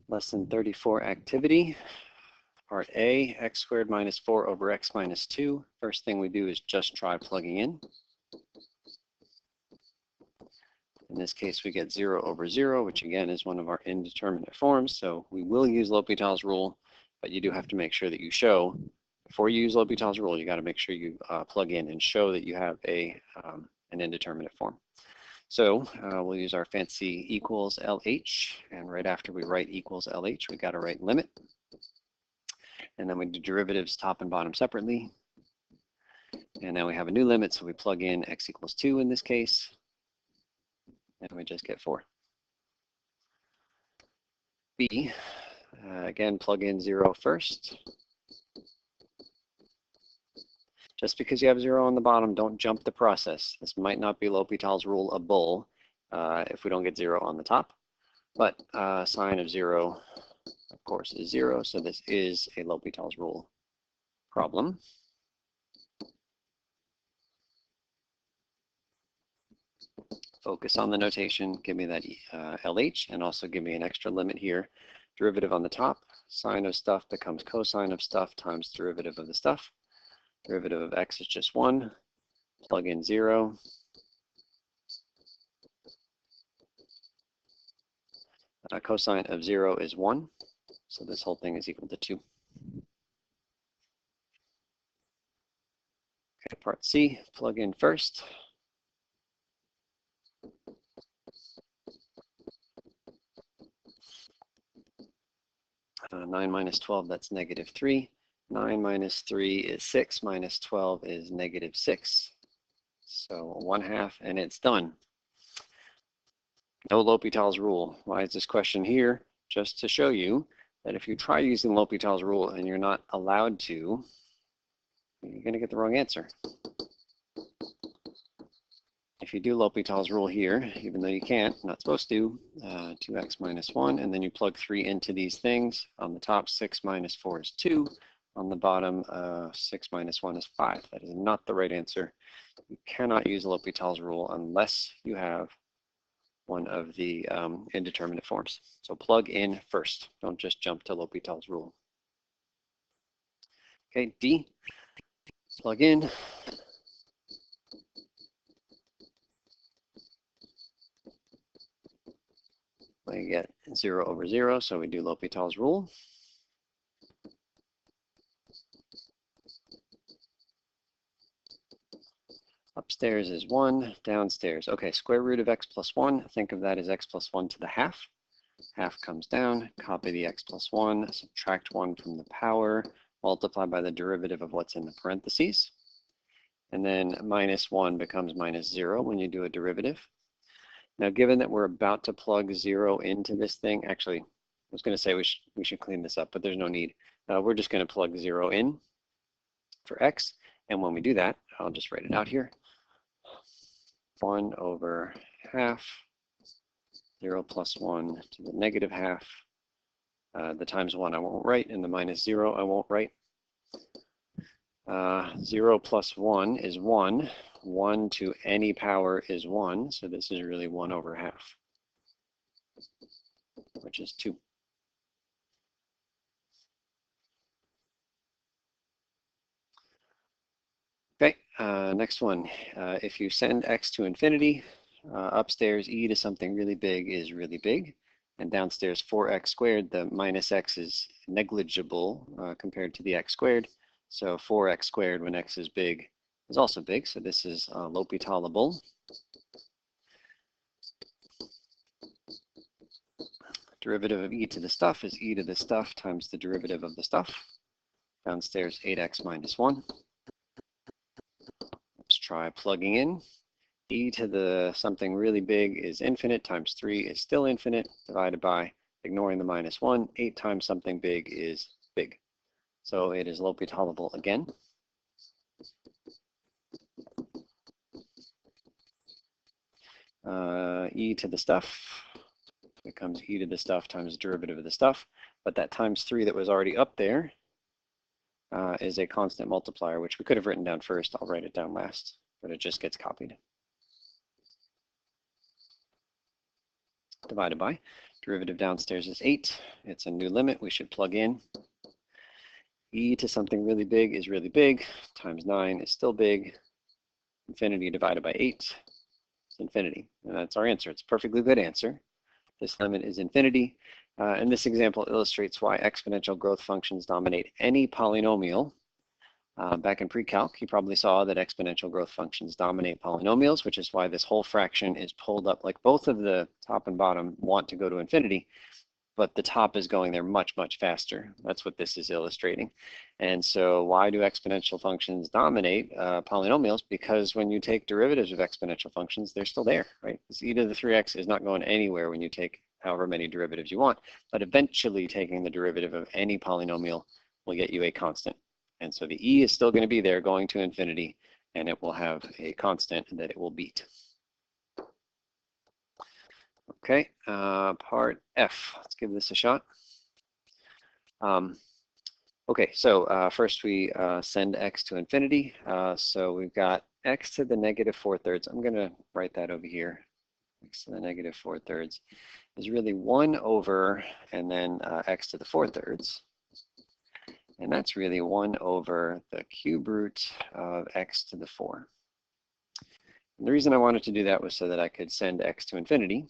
Lesson 34 activity, part A, x squared minus 4 over x minus 2. First thing we do is just try plugging in. In this case, we get 0 over 0, which again is one of our indeterminate forms. So we will use L'Hopital's rule, but you do have to make sure that you show, before you use L'Hopital's rule, you got to make sure you plug in and show that you have an indeterminate form. So we'll use our fancy equals LH, and right after we write equals LH, we got to write limit. And then we do derivatives top and bottom separately. And now we have a new limit, so we plug in x equals 2 in this case, and we just get 4. B, again, plug in 0 first. Just because you have 0 on the bottom, don't jump the process. This might not be L'Hopital's rule a bull if we don't get 0 on the top. But sine of 0, of course, is 0. So this is a L'Hopital's rule problem. Focus on the notation. Give me that LH, and also give me an extra limit here. Derivative on the top. Sine of stuff becomes cosine of stuff times derivative of the stuff. Derivative of x is just 1. Plug in 0. Cosine of 0 is 1. So this whole thing is equal to 2. Okay, part C, plug in first. Nine minus 12, that's negative 3. 9 minus 3 is 6, minus 12 is negative 6. So 1/2, and it's done. No L'Hopital's rule. Why is this question here? Just to show you that if you try using L'Hopital's rule and you're not allowed to, you're going to get the wrong answer. If you do L'Hopital's rule here, even though you can't, not supposed to, 2x minus 1, and then you plug 3 into these things. On the top, 6 minus 4 is 2. On the bottom, 6 minus 1 is 5. That is not the right answer. You cannot use L'Hopital's rule unless you have one of the indeterminate forms. So plug in first. Don't just jump to L'Hopital's rule. Okay, D, plug in. We get 0 over 0, so we do L'Hopital's rule. Upstairs is 1, downstairs. Okay, square root of x plus 1, think of that as x plus 1 to the half. Half comes down, copy the x plus 1, subtract 1 from the power, multiply by the derivative of what's in the parentheses. And then minus 1 becomes minus 0 when you do a derivative. Now, given that we're about to plug 0 into this thing, actually, I was going to say we should clean this up, but there's no need. We're just going to plug 0 in for x. And when we do that, I'll just write it out here. 1 over half, 0 plus 1 to the negative half. The times 1 I won't write, and the minus 0 I won't write. 0 plus 1 is 1. 1 to any power is 1, so this is really 1 over half, which is 2. Okay, next one. If you send x to infinity, upstairs e to something really big is really big, and downstairs 4x squared, the minus x is negligible compared to the x squared. So 4x squared when x is big is also big, so this is L'Hopitalable. Derivative of e to the stuff is e to the stuff times the derivative of the stuff. Downstairs 8x minus 1. Let's try plugging in. E to the something really big is infinite times 3 is still infinite, divided by, ignoring the minus 1, 8 times something big is big. So it is L'Hopitalable again. E to the stuff becomes e to the stuff times the derivative of the stuff, but that times 3 that was already up there is a constant multiplier, which we could have written down first. I'll write it down last, but it just gets copied. divided by. Derivative downstairs is 8. It's a new limit we should plug in. E to something really big is really big, times 9 is still big. Infinity divided by 8 is infinity. And that's our answer. It's a perfectly good answer. This limit is infinity. And this example illustrates why exponential growth functions dominate any polynomial. Back in pre-calc, you probably saw that exponential growth functions dominate polynomials, which is why this whole fraction is pulled up. Like both of the top and bottom want to go to infinity, but the top is going there much, much faster. That's what this is illustrating. And so why do exponential functions dominate polynomials? Because when you take derivatives of exponential functions, they're still there, right? This e to the 3x is not going anywhere when you take however many derivatives you want, but eventually taking the derivative of any polynomial will get you a constant. And so the e is still going to be there going to infinity, and it will have a constant that it will beat. Okay, part F. Let's give this a shot. Okay, so first we send x to infinity. So we've got x to the negative 4/3. I'm going to write that over here. X to the negative 4/3 is really 1 over, and then x to the 4/3. And that's really 1 over the cube root of x to the 4. And the reason I wanted to do that was so that I could send x to infinity.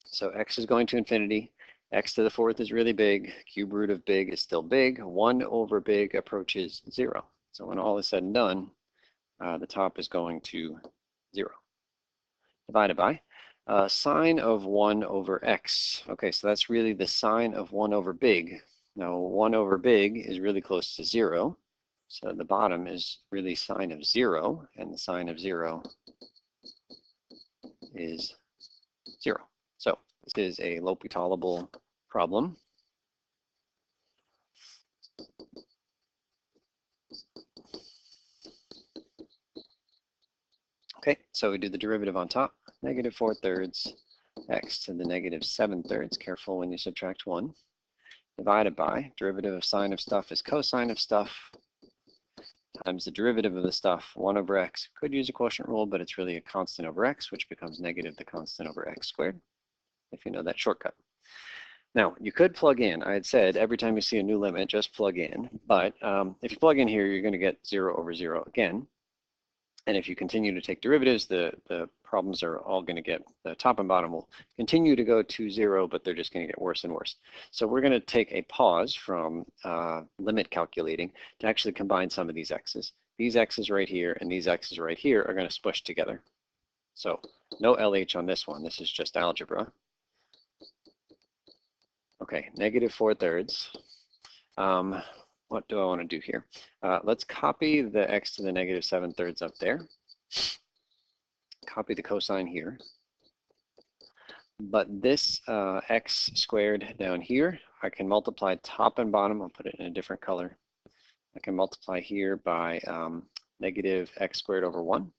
So x is going to infinity. X to the 4th is really big. Cube root of big is still big. 1 over big approaches 0. So when all is said and done, the top is going to 0. Divided by sine of 1 over x. Okay, so that's really the sine of 1 over big. Now 1 over big is really close to 0. So the bottom is really sine of 0, and the sine of 0 is 0. So this is a L'Hopitalable problem. Okay, so we do the derivative on top. Negative 4/3 x to the negative 7/3. Careful when you subtract 1. Divided by derivative of sine of stuff is cosine of stuff times the derivative of the stuff, 1 over x. Could use a quotient rule, but it's really a constant over x, which becomes negative the constant over x squared, if you know that shortcut. Now, you could plug in. I had said every time you see a new limit, just plug in. But if you plug in here, you're going to get 0 over 0 again. And if you continue to take derivatives, the problems are all going to get, the top and bottom will continue to go to 0, but they're just going to get worse and worse. So we're going to take a pause from limit calculating to actually combine some of these x's. These x's right here and these x's right here are going to smush together. So no LH on this one. This is just algebra. Okay, negative 4/3. What do I want to do here? Let's copy the x to the negative 7/3 up there. Copy the cosine here. But this x squared down here, I can multiply top and bottom. I'll put it in a different color. I can multiply here by negative x squared over 1.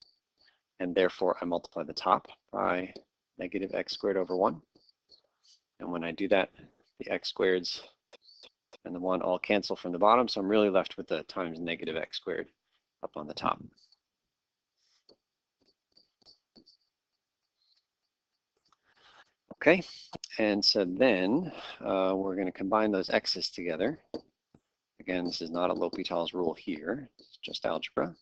And therefore, I multiply the top by negative x squared over 1. And when I do that, the x squareds and the 1 all cancel from the bottom, so I'm really left with the times negative x squared up on the top. Okay, and so then we're going to combine those x's together. Again, this is not a L'Hopital's rule here, it's just algebra.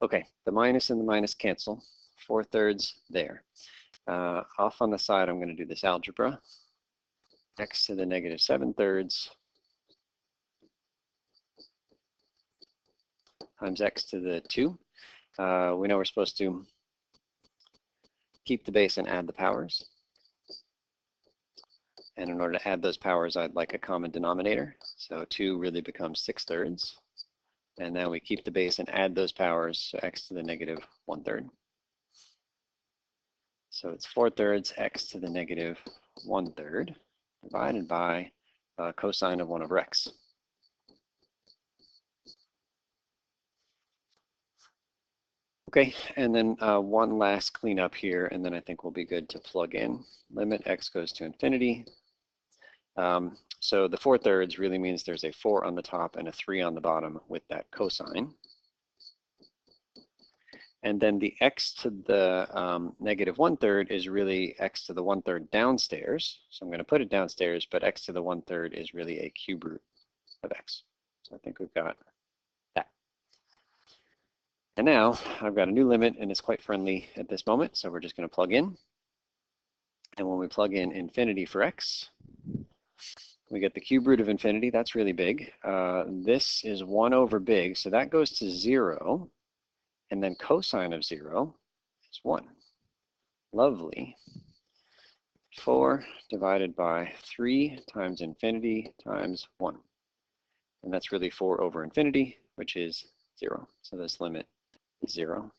Okay, the minus and the minus cancel, 4/3 there. Off on the side, I'm going to do this algebra. X to the negative 7/3 times x to the 2. We know we're supposed to keep the base and add the powers. And in order to add those powers, I'd like a common denominator. So 2 really becomes 6/3. And then we keep the base and add those powers, so x to the negative 1/3. So it's 4/3 x to the negative 1/3 divided by cosine of 1 over x. Okay, and then one last cleanup here, and then I think we'll be good to plug in. Limit x goes to infinity. So the 4/3 really means there's a 4 on the top and a 3 on the bottom with that cosine. And then the x to the negative 1/3 is really x to the 1/3 downstairs. So I'm going to put it downstairs, but x to the 1/3 is really a cube root of x. So I think we've got that. And now I've got a new limit, and it's quite friendly at this moment. So we're just going to plug in. And when we plug in infinity for x, we get the cube root of infinity. That's really big. This is 1 over big, so that goes to 0. And then cosine of 0 is 1. Lovely. 4 divided by 3 times infinity times 1. And that's really 4 over infinity, which is 0. So this limit is 0.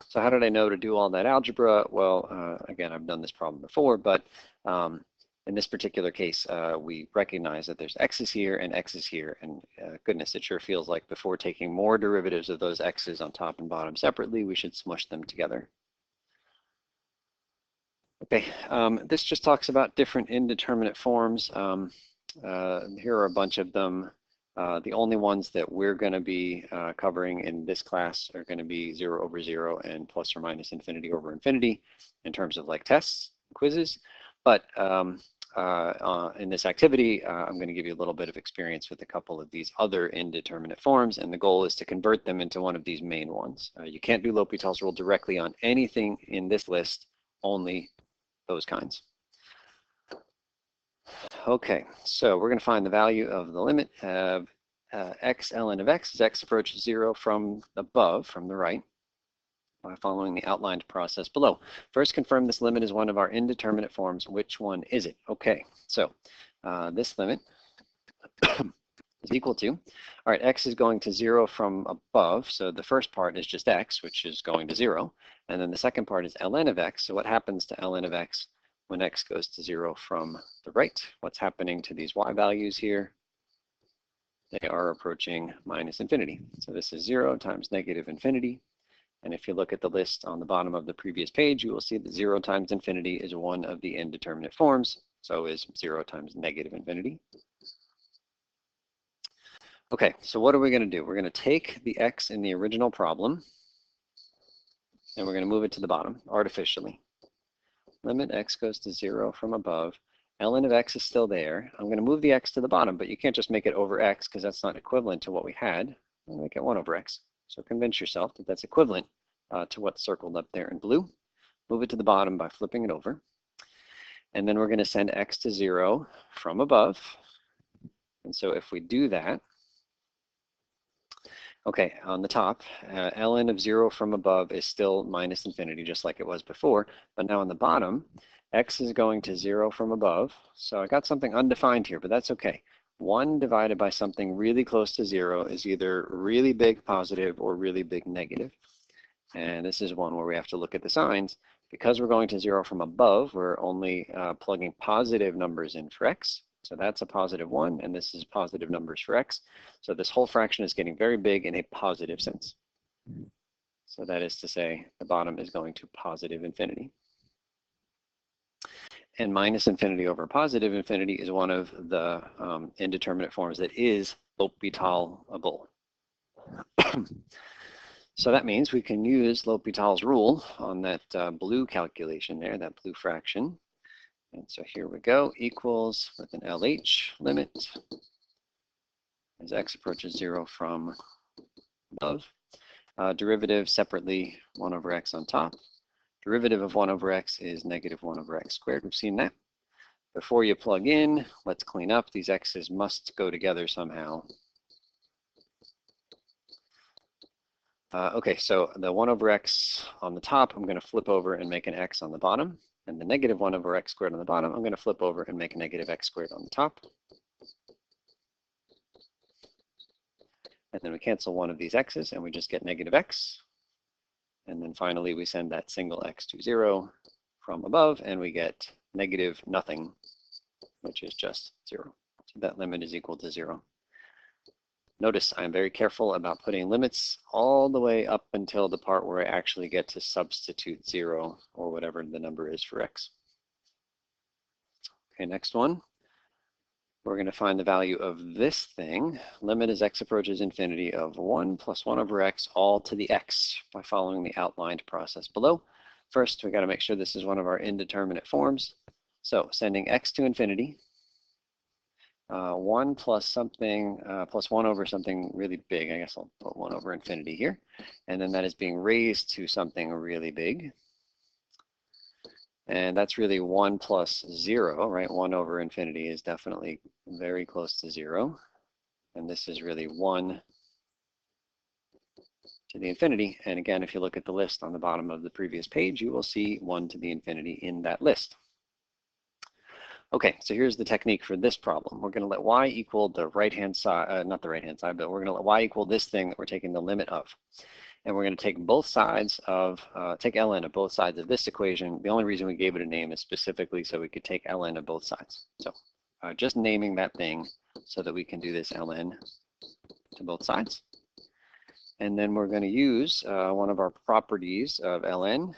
So how did I know to do all that algebra? Well, again, I've done this problem before, but in this particular case, we recognize that there's x's here and x's here, and goodness, it sure feels like before taking more derivatives of those x's on top and bottom separately, we should smush them together. Okay, this just talks about different indeterminate forms. Here are a bunch of them. The only ones that we're going to be covering in this class are going to be 0 over 0 and plus or minus infinity over infinity in terms of like tests, quizzes. But in this activity, I'm going to give you a little bit of experience with a couple of these other indeterminate forms, and the goal is to convert them into one of these main ones. You can't do L'Hopital's rule directly on anything in this list, only those kinds. Okay, so we're going to find the value of the limit of x ln of x as x approaches 0 from above, from the right, by following the outlined process below. First, confirm this limit is one of our indeterminate forms. Which one is it? Okay, so this limit is equal to, all right, x is going to 0 from above, so the first part is just x, which is going to 0, and then the second part is ln of x. So what happens to ln of x when x goes to 0 from the right? What's happening to these y values here? They are approaching minus infinity. So this is 0 times negative infinity. And if you look at the list on the bottom of the previous page, you will see that 0 times infinity is one of the indeterminate forms. So is 0 times negative infinity. Okay, so what are we going to do? We're going to take the x in the original problem, and we're going to move it to the bottom artificially. Limit x goes to 0 from above. Ln of x is still there. I'm going to move the x to the bottom, but you can't just make it over x because that's not equivalent to what we had. I'm going to make it 1 over x. So convince yourself that that's equivalent to what's circled up there in blue. Move it to the bottom by flipping it over. And then we're going to send x to 0 from above. And so if we do that, okay, on the top, ln of 0 from above is still minus infinity, just like it was before. But now on the bottom, x is going to 0 from above. So I got something undefined here, but that's okay. 1 divided by something really close to 0 is either really big positive or really big negative. And this is one where we have to look at the signs. Because we're going to 0 from above, we're only plugging positive numbers in for x. So that's a positive 1, and this is positive numbers for x. So this whole fraction is getting very big in a positive sense. So that is to say, the bottom is going to positive infinity. And minus infinity over positive infinity is one of the indeterminate forms that is L'Hopitalable. So that means we can use L'Hopital's rule on that blue calculation there, that blue fraction. And so here we go, equals with an LH limit as x approaches 0 from above. Derivative separately, 1 over x on top. Derivative of 1 over x is negative 1 over x squared. We've seen that. Before you plug in, let's clean up. These x's must go together somehow. Okay, so the 1 over x on the top, I'm going to flip over and make an x on the bottom. And the negative 1 over x squared on the bottom, I'm going to flip over and make a negative x squared on the top. And then we cancel one of these x's, and we just get negative x. And then finally, we send that single x to 0 from above, and we get negative nothing, which is just 0. So that limit is equal to 0. Notice I'm very careful about putting limits all the way up until the part where I actually get to substitute 0 or whatever the number is for x. Okay, next one. we're going to find the value of this thing. Limit as x approaches infinity of 1 plus 1 over x all to the x by following the outlined process below. First, we got to make sure this is one of our indeterminate forms. So sending x to infinity, 1 plus something, plus 1 over something really big. I guess I'll put 1 over infinity here. And then that is being raised to something really big. And that's really 1 plus 0, right? 1 over infinity is definitely very close to 0. And this is really 1 to the infinity. And again, if you look at the list on the bottom of the previous page, you will see 1 to the infinity in that list. Okay, so here's the technique for this problem. We're going to let y equal the right-hand side, not the right-hand side, but we're going to let y equal this thing that we're taking the limit of. And we're going to take both sides of, take ln of both sides of this equation. The only reason we gave it a name is specifically so we could take ln of both sides. So just naming that thing so that we can do this ln to both sides. And then we're going to use one of our properties of ln,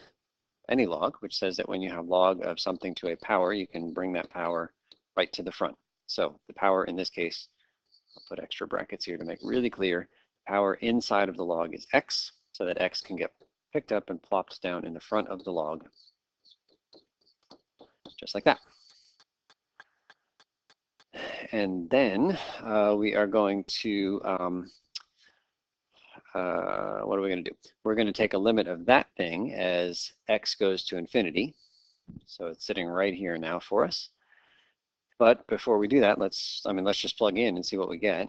any log, which says that when you have log of something to a power, you can bring that power right to the front. So the power in this case, I'll put extra brackets here to make it really clear, power inside of the log is x, so that x can get picked up and plopped down in the front of the log, just like that. And then we are going to, what are we going to do? We're going to take a limit of that thing as x goes to infinity. So it's sitting right here now for us. But before we do that, let's just plug in and see what we get.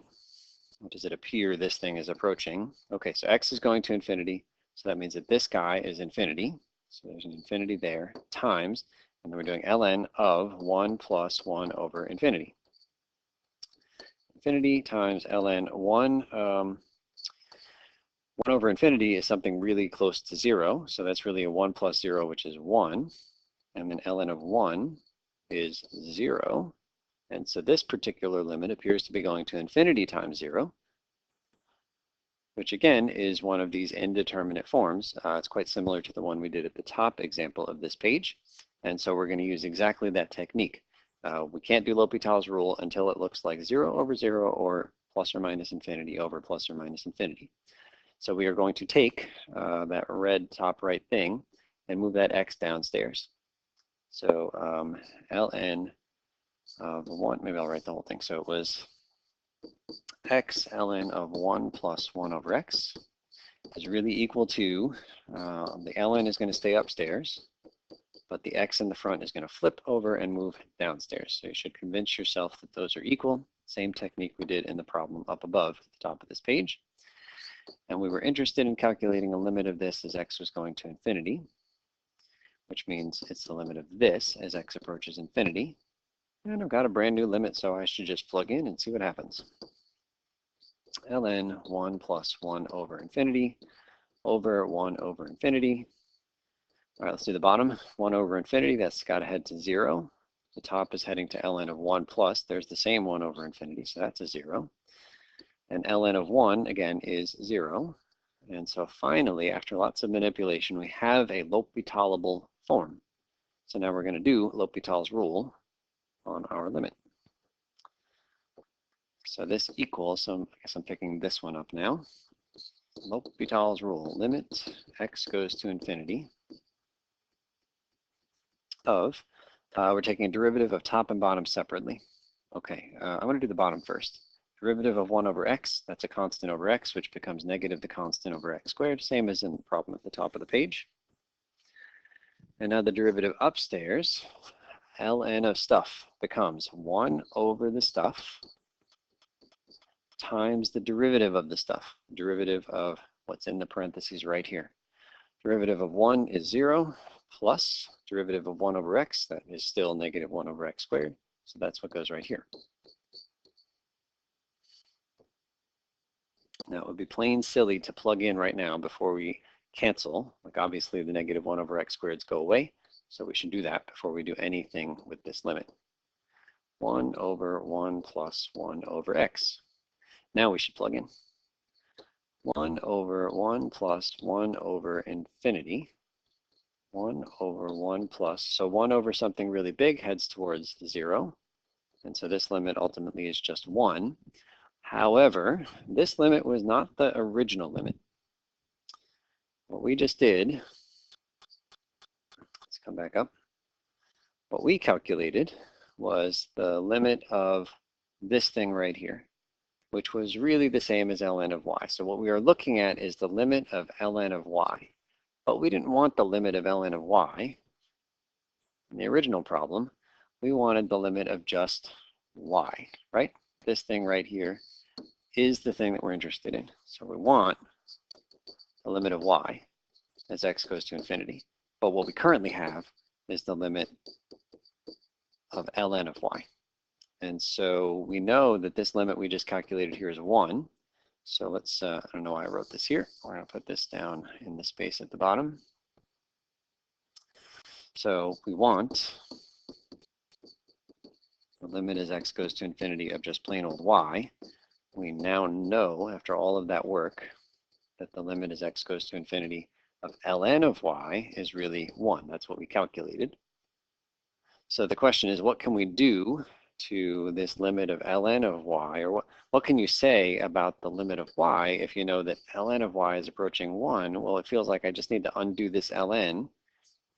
What does it appear this thing is approaching? Okay, so x is going to infinity. So that means that this guy is infinity. So there's an infinity there, times, and then we're doing ln of 1 plus 1 over infinity. Infinity times ln 1 over infinity is something really close to 0. So that's really a 1 plus 0, which is 1. And then ln of 1 is 0. And so this particular limit appears to be going to infinity times 0, which again is one of these indeterminate forms. It's quite similar to the one we did at the top example of this page. And so we're going to use exactly that technique. We can't do L'Hopital's rule until it looks like 0 over 0 or plus or minus infinity over plus or minus infinity. So we are going to take that red top right thing and move that x downstairs. So ln of 1, maybe I'll write the whole thing. So it was x ln of 1 plus 1 over x is really equal to, the ln is going to stay upstairs, but the x in the front is going to flip over and move downstairs. So you should convince yourself that those are equal. Same technique we did in the problem up above at the top of this page. And we were interested in calculating a limit of this as x was going to infinity, which means it's the limit of this as x approaches infinity. And I've got a brand new limit, so I should just plug in and see what happens. ln 1 plus 1 over infinity over 1 over infinity. All right, let's do the bottom. 1 over infinity, that's got to head to 0. The top is heading to ln of 1 plus. There's the same 1 over infinity, so that's a 0. And ln of 1, again, is 0. And so finally, after lots of manipulation, we have a L'Hopitalable form. So now we're going to do L'Hopital's rule on our limit. So this equals, so I guess I'm picking this one up now. L'Hopital's rule, limit x goes to infinity of, we're taking a derivative of top and bottom separately. Okay, I want to do the bottom first. Derivative of 1 over x, that's a constant over x, which becomes negative the constant over x squared, same as in the problem at the top of the page. And now the derivative upstairs, ln of stuff becomes 1 over the stuff times the derivative of the stuff, derivative of what's in the parentheses right here. Derivative of 1 is 0, plus derivative of 1 over x, that is still negative 1 over x squared, so that's what goes right here. Now it would be plain silly to plug in right now before we cancel. Like obviously the negative 1 over x squareds go away, so we should do that before we do anything with this limit. 1 over 1 plus 1 over x. Now we should plug in. 1 over 1 plus 1 over infinity. 1 over 1 plus, so 1 over something really big heads towards 0. And so this limit ultimately is just 1. However, this limit was not the original limit. What we just did, let's come back up. What we calculated was the limit of this thing right here, which was really the same as ln of y. So what we are looking at is the limit of ln of y. But we didn't want the limit of ln of y in the original problem. We wanted the limit of just y, right? This thing right here is the thing that we're interested in. So we want the limit of y as x goes to infinity. But what we currently have is the limit of ln of y. And so we know that this limit we just calculated here is 1. So let's, I don't know why I wrote this here. We're going to put this down in the space at the bottom. So we want the limit as x goes to infinity of just plain old y. We now know, after all of that work, that the limit as x goes to infinity of ln of y is really 1. That's what we calculated. So the question is, what can we do to this limit of ln of y, or what can you say about the limit of y if you know that ln of y is approaching 1? Well, it feels like I just need to undo this ln,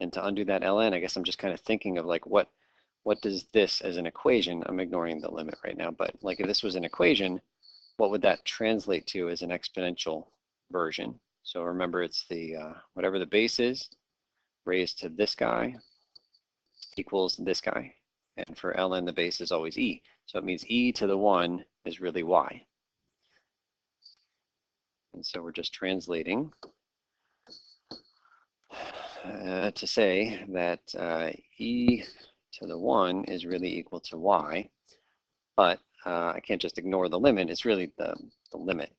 and to undo that ln, I guess I'm just kind of thinking of like what does this as an equation? I'm ignoring the limit right now, but like if this was an equation, what would that translate to as an exponential version? So remember, it's the whatever the base is raised to this guy equals this guy. And for ln, the base is always e. So it means e to the 1 is really y. And so we're just translating to say that e to the 1 is really equal to y. But I can't just ignore the limit. It's really the limit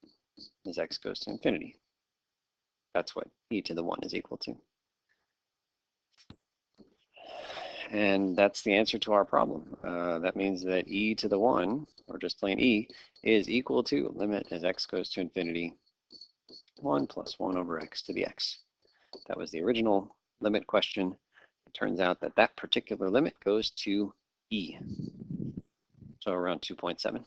as x goes to infinity. That's what e to the 1 is equal to. And that's the answer to our problem. That means that e to the 1, or just plain e, is equal to limit as x goes to infinity 1 plus 1 over x to the x. That was the original limit question. It turns out that that particular limit goes to e, so around 2.7.